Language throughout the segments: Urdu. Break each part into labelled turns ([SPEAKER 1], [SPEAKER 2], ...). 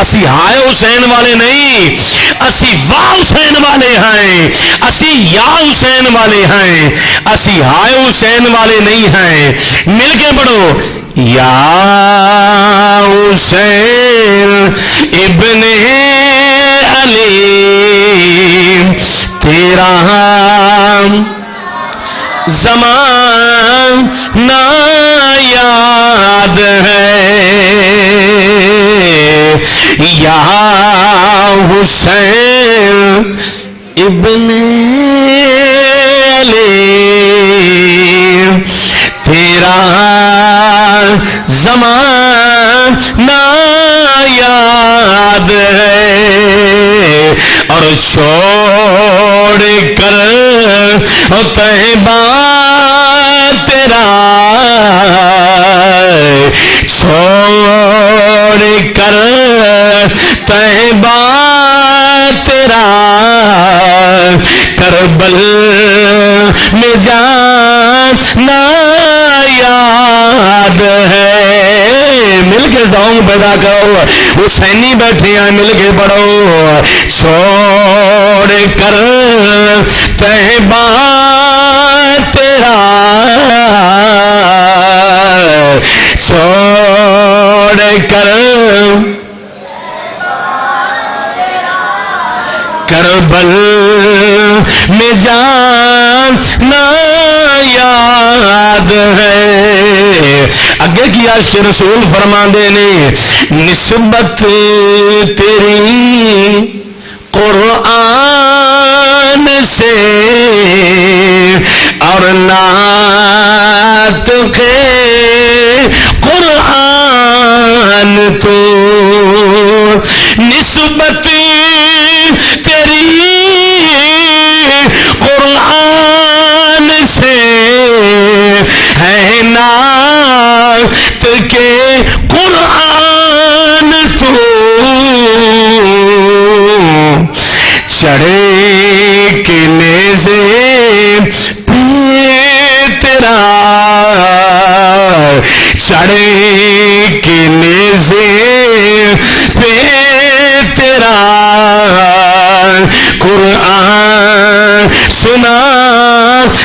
[SPEAKER 1] اسی ہائے حسین والے نہیں، اسی واہ حسین والے ہیں، اسی یا حسین والے ہیں، اسی ہائے حسین والے نہیں ہیں. مل کے پڑھو یا حسین ابن علی تیرا زمانہ یاد ہے، یا حسین ابن علی تیرا زمانہ یاد ہے، اور چھوڑ کر طیبہ تیرا، چھوڑ کر طیبہ تیرا، کربل میں جانا یاد ہے. مل کے سونگ پیدا کرو، حسینی بیٹھے ہیں مل کے پڑھو، چھوڑ کر طیبہ تیرا، چھوڑ کر کربل میں جانا یاد ہے. اگے کی عاشق رسول فرماندے نے نسبت تیری قرآن سے اور نعت کے قرآن تو، نسبت تیری قرآن سے ہے نعت کے قرآن تو، چڑھے کے نیزے پہ تیرا، چڑھے کے نیزے پہ تیرا قرآن سنا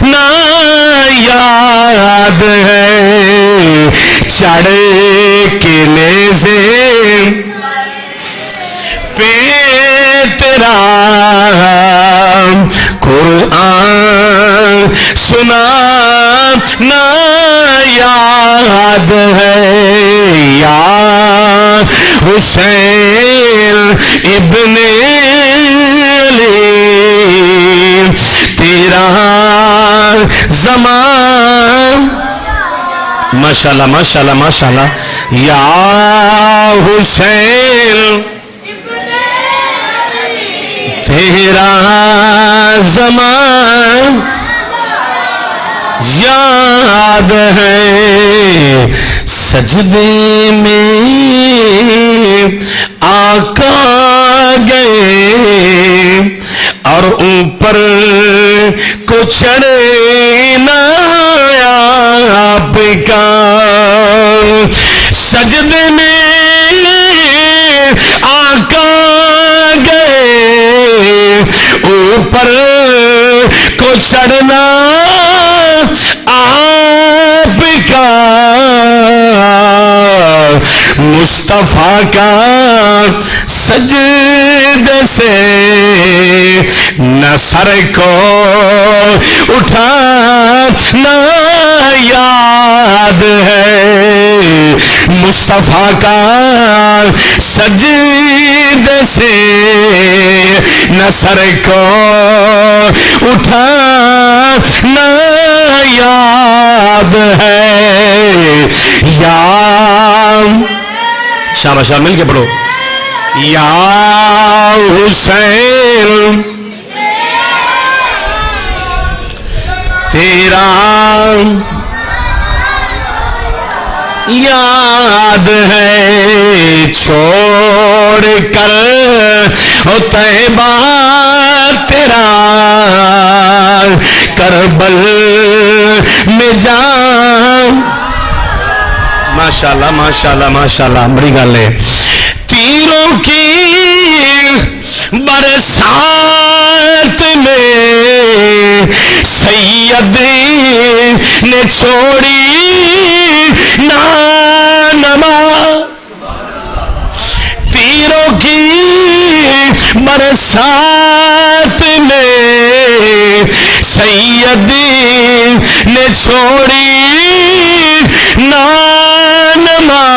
[SPEAKER 1] نا یاد ہے، چڑھ کے نیزے پہ تیرا قرآن سنا نا یاد ہے. یا حسین ابن علی تیرا زمان، ماشاءاللہ ماشاءاللہ ماشاءاللہ، یا حسین تیرا زمان یاد ہے، سجدے میں آقا گئے اور اوپر کو چڑھے نا آپ کا، سجدے میں آقا گئے اوپر کو چڑھنا آپ کا، مصطفیٰ کا سجدے سے نہ سر کو اٹھانا یاد ہے، مصطفیٰ کا سجدے سے نہ سر کو اٹھانا یاد ہے. یا شاباش شاباش مل کے پڑھو، یا حسین تیرا یاد ہے، چھوڑ کر طیبہ تیرا کربل میں جان. ماشاءاللہ ماشاءاللہ ماشاءاللہ، بڑی گل ہے. تیروں کی برسات میں سید نے چھوڑی نہ نماز، تیروں کی برسات میں سید نے چھوڑی نہ نماز،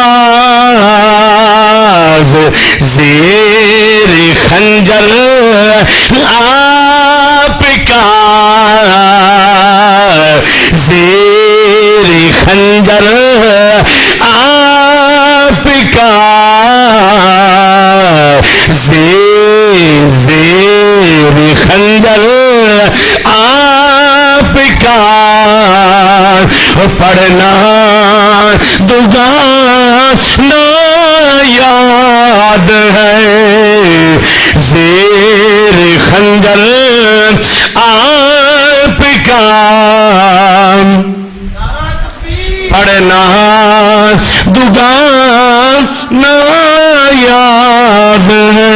[SPEAKER 1] زیر خنجر آپ کا، زیر خنجر آپ کا، زیر خنجر آپ کا، پڑھنا دگانا یاد ہے، زیر خنجر آپ کا، پڑھنا دگانا یاد ہے،